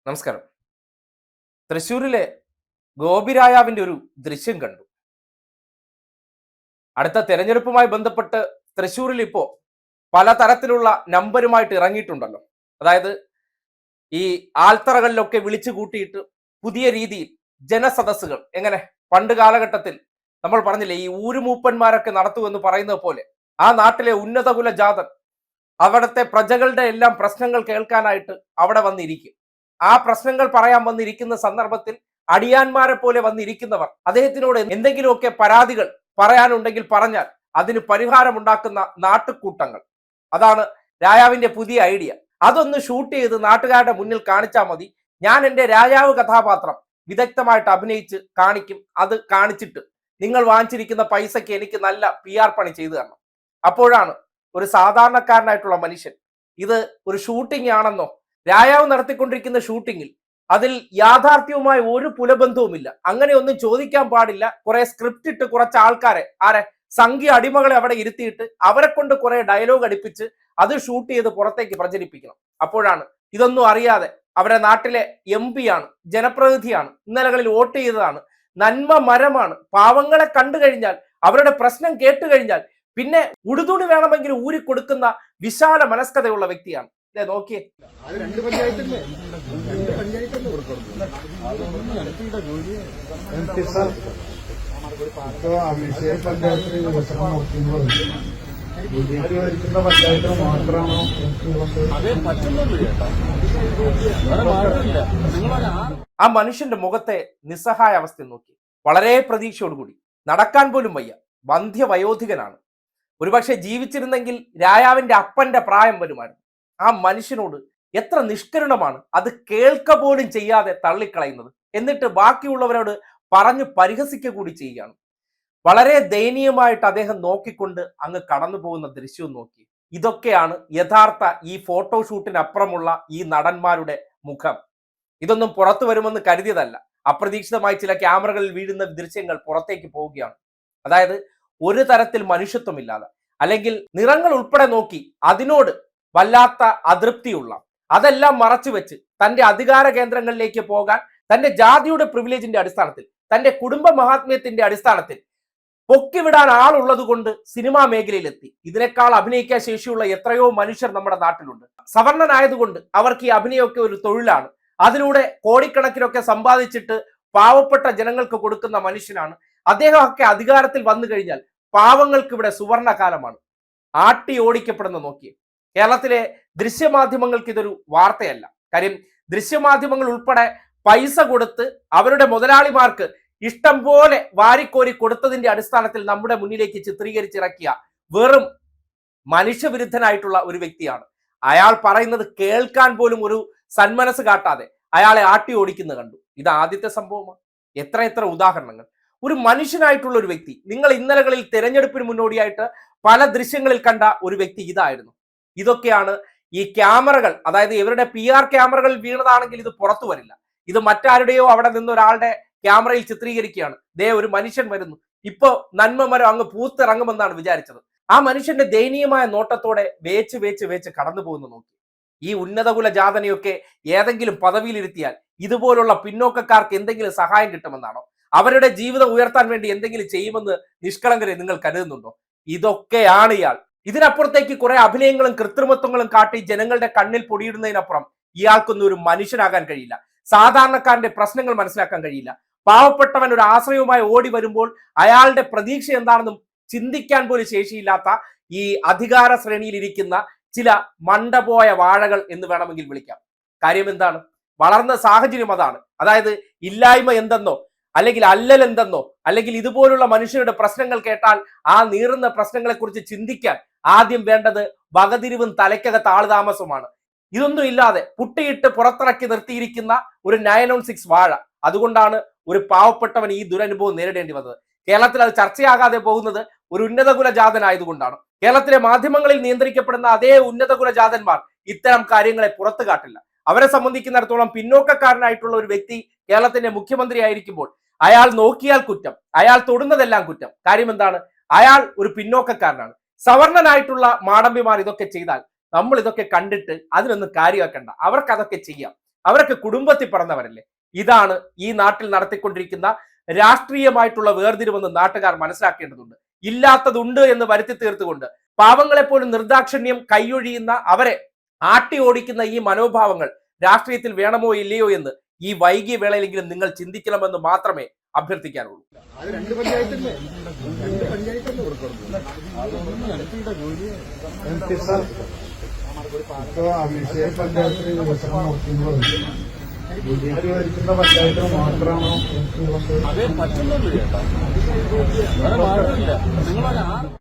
നമസ്കാരം. തൃശ്ശൂരിലെ ഗോപിരായാവിന്റെ ഒരു ദൃശ്യം കണ്ടു. അടുത്ത തെരഞ്ഞെടുപ്പുമായി ബന്ധപ്പെട്ട് തൃശ്ശൂരിൽ ഇപ്പോ പലതരത്തിലുള്ള നമ്പരുമായിട്ട് ഇറങ്ങിയിട്ടുണ്ടല്ലോ. അതായത് ഈ ആൽത്തറകളിലൊക്കെ വിളിച്ചു കൂട്ടിയിട്ട് പുതിയ രീതിയിൽ ജനസദസ്സുകൾ എങ്ങനെ പണ്ട് കാലഘട്ടത്തിൽ നമ്മൾ പറഞ്ഞില്ലേ, ഈ ഊരുമൂപ്പന്മാരൊക്കെ നടത്തുമെന്ന് പറയുന്നത് പോലെ ആ നാട്ടിലെ ഉന്നതകുല ജാതൻ അവിടുത്തെ പ്രജകളുടെ എല്ലാം പ്രശ്നങ്ങൾ കേൾക്കാനായിട്ട് അവിടെ വന്നിരിക്കും. ആ പ്രശ്നങ്ങൾ പറയാൻ വന്നിരിക്കുന്ന സന്ദർഭത്തിൽ അടിയാന്മാരെ പോലെ വന്നിരിക്കുന്നവർ അദ്ദേഹത്തിനോട് എന്തെങ്കിലുമൊക്കെ പരാതികൾ പറയാനുണ്ടെങ്കിൽ പറഞ്ഞാൽ അതിന് പരിഹാരമുണ്ടാക്കുന്ന നാട്ടുകൂട്ടങ്ങൾ. അതാണ് രാജാവിന്റെ പുതിയ ഐഡിയ. അതൊന്ന് ഷൂട്ട് ചെയ്ത് നാട്ടുകാരുടെ മുന്നിൽ കാണിച്ചാൽ മതി. ഞാൻ എൻ്റെ രാജാവ് കഥാപാത്രം വിദഗ്ധമായിട്ട് അഭിനയിച്ച് കാണിക്കും. അത് കാണിച്ചിട്ട് നിങ്ങൾ വാങ്ങിച്ചിരിക്കുന്ന പൈസയ്ക്ക് എനിക്ക് നല്ല PR പണി ചെയ്തു തരണം. അപ്പോഴാണ് ഒരു സാധാരണക്കാരനായിട്ടുള്ള മനുഷ്യൻ ഇത് ഒരു ഷൂട്ടിംഗ് ആണെന്നോ, രാജാവ് നടത്തിക്കൊണ്ടിരിക്കുന്ന ഷൂട്ടിങ്ങിൽ അതിൽ യാഥാർത്ഥ്യവുമായി ഒരു പുലബന്ധവുമില്ല, അങ്ങനെ ഒന്നും ചോദിക്കാൻ പാടില്ല. കുറെ സ്ക്രിപ്റ്റ് ഇട്ട് കുറച്ച് ആൾക്കാരെ, സംഘീയ അടിമകളെ അവിടെ ഇരുത്തിയിട്ട് അവരെ കൊണ്ട് കുറെ ഡയലോഗ് അടിപ്പിച്ച് അത് ഷൂട്ട് ചെയ്ത് പുറത്തേക്ക് പ്രചരിപ്പിക്കണം. അപ്പോഴാണ് ഇതൊന്നും അറിയാതെ അവരുടെ നാട്ടിലെ MP ആണ്, ജനപ്രതിനിധിയാണ്, ഇന്നലകളിൽ വോട്ട് ചെയ്തതാണ്, നന്മ മരമാണ്, പാവങ്ങളെ കണ്ടു കഴിഞ്ഞാൽ അവരുടെ പ്രശ്നം കേട്ട് കഴിഞ്ഞാൽ പിന്നെ ഉടുതുണി വേണമെങ്കിൽ ഊരി കൊടുക്കുന്ന വിശാല മനസ്കതയുള്ള വ്യക്തിയാണ്. നോക്കിയേ, ആ മനുഷ്യന്റെ മുഖത്തെ നിസ്സഹായ അവസ്ഥ നോക്കി. വളരെ പ്രതീക്ഷയോടുകൂടി, നടക്കാൻ പോലും വയ്യ, വന്ധ്യവയോധികനാണ്. ഒരുപക്ഷെ ജീവിച്ചിരുന്നെങ്കിൽ രാജാവിന്റെ അപ്പന്റെ പ്രായം വരുമായിരുന്നു. ആ മനുഷ്യനോട് എത്ര നിഷ്കരുണമാണ്, അത് കേൾക്ക പോലും ചെയ്യാതെ തള്ളിക്കളയുന്നത്. എന്നിട്ട് ബാക്കിയുള്ളവരോട് പറഞ്ഞു പരിഹസിക്കുക കൂടി ചെയ്യുകയാണ്. വളരെ ദയനീയമായിട്ട് അദ്ദേഹം നോക്കിക്കൊണ്ട് അങ്ങ് കടന്നു പോകുന്ന ദൃശ്യവും നോക്കി. ഇതൊക്കെയാണ് യഥാർത്ഥ ഈ ഫോട്ടോഷൂട്ടിനപ്പുറമുള്ള ഈ നടന്മാരുടെ മുഖം. ഇതൊന്നും പുറത്തു വരുമെന്ന് കരുതിയതല്ല. അപ്രതീക്ഷിതമായി ചില ക്യാമറകളിൽ വീഴുന്ന ദൃശ്യങ്ങൾ പുറത്തേക്ക് പോവുകയാണ്. അതായത് ഒരു തരത്തിൽ മനുഷ്യത്വമില്ലാതെ, അല്ലെങ്കിൽ നിറങ്ങൾ ഉൾപ്പെടെ നോക്കി അതിനോട് വല്ലാത്ത അതൃപ്തിയുള്ള, അതെല്ലാം മറച്ചു വെച്ച് തന്റെ അധികാര കേന്ദ്രങ്ങളിലേക്ക് പോകാൻ തന്റെ ജാതിയുടെ പ്രിവിലേജിന്റെ അടിസ്ഥാനത്തിൽ, തന്റെ കുടുംബ മഹാത്മ്യത്തിന്റെ അടിസ്ഥാനത്തിൽ പൊക്കിവിടാൻ ആളുള്ളത് കൊണ്ട് സിനിമാ മേഖലയിലെത്തി. ഇതിനേക്കാൾ അഭിനയിക്കാൻ ശേഷിയുള്ള എത്രയോ മനുഷ്യർ നമ്മുടെ നാട്ടിലുണ്ട്. സവർണനായതുകൊണ്ട് അവർക്ക് ഈ അഭിനയമൊക്കെ ഒരു തൊഴിലാണ്. അതിലൂടെ കോടിക്കണക്കിനൊക്കെ സമ്പാദിച്ചിട്ട് പാവപ്പെട്ട ജനങ്ങൾക്ക് കൊടുക്കുന്ന മനുഷ്യനാണ് അദ്ദേഹം. ഒക്കെ അധികാരത്തിൽ വന്നു കഴിഞ്ഞാൽ പാവങ്ങൾക്ക് ഇവിടെ സുവർണ കാലമാണ്. ആട്ടി ഓടിക്കപ്പെടുന്ന നോക്കി. കേരളത്തിലെ ദൃശ്യമാധ്യമങ്ങൾക്ക് ഇതൊരു വാർത്തയല്ല. കാര്യം ദൃശ്യമാധ്യമങ്ങൾ ഉൾപ്പെടെ പൈസ കൊടുത്ത് അവരുടെ മുതലാളിമാർക്ക് ഇഷ്ടം പോലെ വാരിക്കോരി കൊടുത്തതിന്റെ അടിസ്ഥാനത്തിൽ നമ്മുടെ മുന്നിലേക്ക് ചിത്രീകരിച്ചിറക്കിയ വെറും മനുഷ്യവിരുദ്ധനായിട്ടുള്ള ഒരു വ്യക്തിയാണ്. അയാൾ പറയുന്നത് കേൾക്കാൻ പോലും ഒരു സന്മനസ് കാട്ടാതെ അയാളെ ആട്ടി ഓടിക്കുന്നത് കണ്ടു. ഇത് ആദ്യത്തെ സംഭവമാണ്. എത്ര ഉദാഹരണങ്ങൾ. ഒരു മനുഷ്യനായിട്ടുള്ള ഒരു വ്യക്തി, നിങ്ങൾ ഇന്നലകളിൽ തെരഞ്ഞെടുപ്പിന് മുന്നോടിയായിട്ട് പല ദൃശ്യങ്ങളിൽ കണ്ട ഒരു വ്യക്തി ഇതായിരുന്നു. ഇതൊക്കെയാണ് ഈ ക്യാമറകൾ, അതായത് ഇവരുടെ PR ക്യാമറകൾ വീണതാണെങ്കിൽ ഇത് പുറത്തു വരില്ല. ഇത് മറ്റാരുടെയോ അവിടെ നിന്ന് ഒരാളുടെ ക്യാമറയിൽ ചിത്രീകരിക്കുകയാണ്. ദേ ഒരു മനുഷ്യൻ വരുന്നു, ഇപ്പൊ നന്മ മരം അങ്ങ് പൂത്തിറങ്ങുമെന്നാണ് വിചാരിച്ചത്. ആ മനുഷ്യന്റെ ദയനീയമായ നോട്ടത്തോടെ വേച്ച് കടന്നു പോകുന്നു നോക്കി. ഈ ഉന്നതകുല ജാതനെയൊക്കെ ഏതെങ്കിലും പദവിയിലിരുത്തിയാൽ ഇതുപോലുള്ള പിന്നോക്കക്കാർക്ക് എന്തെങ്കിലും സഹായം കിട്ടുമെന്നാണോ? അവരുടെ ജീവിതം ഉയർത്താൻ വേണ്ടി എന്തെങ്കിലും ചെയ്യുമെന്ന് നിഷ്കളങ്കരെ നിങ്ങൾ കരുതുന്നുണ്ടോ? ഇതൊക്കെയാണ് ഇയാൾ. ഇതിനപ്പുറത്തേക്ക് കുറെ അഭിനയങ്ങളും കൃത്രിമത്വങ്ങളും കാട്ടി ജനങ്ങളുടെ കണ്ണിൽ പൊടിയിടുന്നതിനപ്പുറം ഇയാൾക്കൊന്നും ഒരു മനുഷ്യനാകാൻ കഴിയില്ല. സാധാരണക്കാരന്റെ പ്രശ്നങ്ങൾ മനസ്സിലാക്കാൻ കഴിയില്ല. പാവപ്പെട്ടവൻ ഒരു ആശ്രയവുമായി ഓടി വരുമ്പോൾ അയാളുടെ പ്രതീക്ഷ എന്താണെന്നും ചിന്തിക്കാൻ പോലും ശേഷിയില്ലാത്ത ഈ അധികാര ശ്രേണിയിൽ ഇരിക്കുന്ന ചില മണ്ടപോയ വാഴകൾ എന്ന് വേണമെങ്കിൽ വിളിക്കാം. കാര്യം എന്താണ്? വളർന്ന സാഹചര്യം അതാണ്. അതായത് ഇല്ലായ്മ എന്തെന്നോ, അല്ലെങ്കിൽ അല്ലൽ എന്തെന്നോ, അല്ലെങ്കിൽ ഇതുപോലുള്ള മനുഷ്യരുടെ പ്രശ്നങ്ങൾ കേട്ടാൽ ആ നീറുന്ന പ്രശ്നങ്ങളെ കുറിച്ച് ചിന്തിക്കാൻ ആദ്യം വേണ്ടത് വകതിരിവും തലയ്ക്കകത്ത് ആളുതാമസമാണ്. ഇതൊന്നും ഇല്ലാതെ പുട്ടിയിട്ട് പുറത്തിറക്കി നിർത്തിയിരിക്കുന്ന ഒരു 916 വാഴ. അതുകൊണ്ടാണ് ഒരു പാവപ്പെട്ടവൻ ഈ ദുരനുഭവം നേരിടേണ്ടി വന്നത്. കേരളത്തിൽ അത് ചർച്ചയാകാതെ പോകുന്നത് ഒരു ഉന്നതകുല ജാതനായതുകൊണ്ടാണ്. കേരളത്തിലെ മാധ്യമങ്ങളിൽ നിയന്ത്രിക്കപ്പെടുന്ന അതേ ഉന്നതകുല ജാതന്മാർ ഇത്തരം കാര്യങ്ങളെ പുറത്തു കാട്ടില്ല. അവരെ സംബന്ധിക്കുന്നിടത്തോളം പിന്നോക്കക്കാരനായിട്ടുള്ള ഒരു വ്യക്തി കേരളത്തിന്റെ മുഖ്യമന്ത്രി ആയിരിക്കുമ്പോൾ അയാൾ നോക്കിയാൽ കുറ്റം, അയാൾ തൊടുന്നതെല്ലാം കുറ്റം. കാര്യം എന്താണ്? അയാൾ ഒരു പിന്നോക്കക്കാരനാണ്. സവർണനായിട്ടുള്ള മാടമ്പിമാർ ഇതൊക്കെ ചെയ്താൽ നമ്മൾ ഇതൊക്കെ കണ്ടിട്ട് അതിനൊന്നും കാര്യമാക്കണ്ട, അവർക്ക് അതൊക്കെ ചെയ്യാം. അവരൊക്കെ കുടുംബത്തിൽ പറഞ്ഞവരല്ലേ. ഇതാണ് ഈ നാട്ടിൽ നടത്തിക്കൊണ്ടിരിക്കുന്ന രാഷ്ട്രീയമായിട്ടുള്ള വേർതിരിവെന്ന് നാട്ടുകാർ മനസ്സിലാക്കേണ്ടതുണ്ട്. ഇല്ലാത്തതുണ്ട് എന്ന് വരുത്തി തീർത്തുകൊണ്ട് പാവങ്ങളെപ്പോലും നിർദാക്ഷിണ്യം കൈയൊഴിയുന്ന അവരെ ആട്ടി ഓടിക്കുന്ന ഈ മനോഭാവങ്ങൾ രാഷ്ട്രീയത്തിൽ വേണമോ ഇല്ലയോ എന്ന് ഈ വൈകിയ വേളയിലെങ്കിലും നിങ്ങൾ ചിന്തിക്കണമെന്ന് മാത്രമേ അഭ്യർത്ഥിക്കാനുള്ളൂ. പഞ്ചായത്തിന് മാത്രമാണോ? അതേ പറ്റുന്നുള്ളൂ ചേട്ടാ, വേറെ മാർഗമില്ല. നിങ്ങളൊരു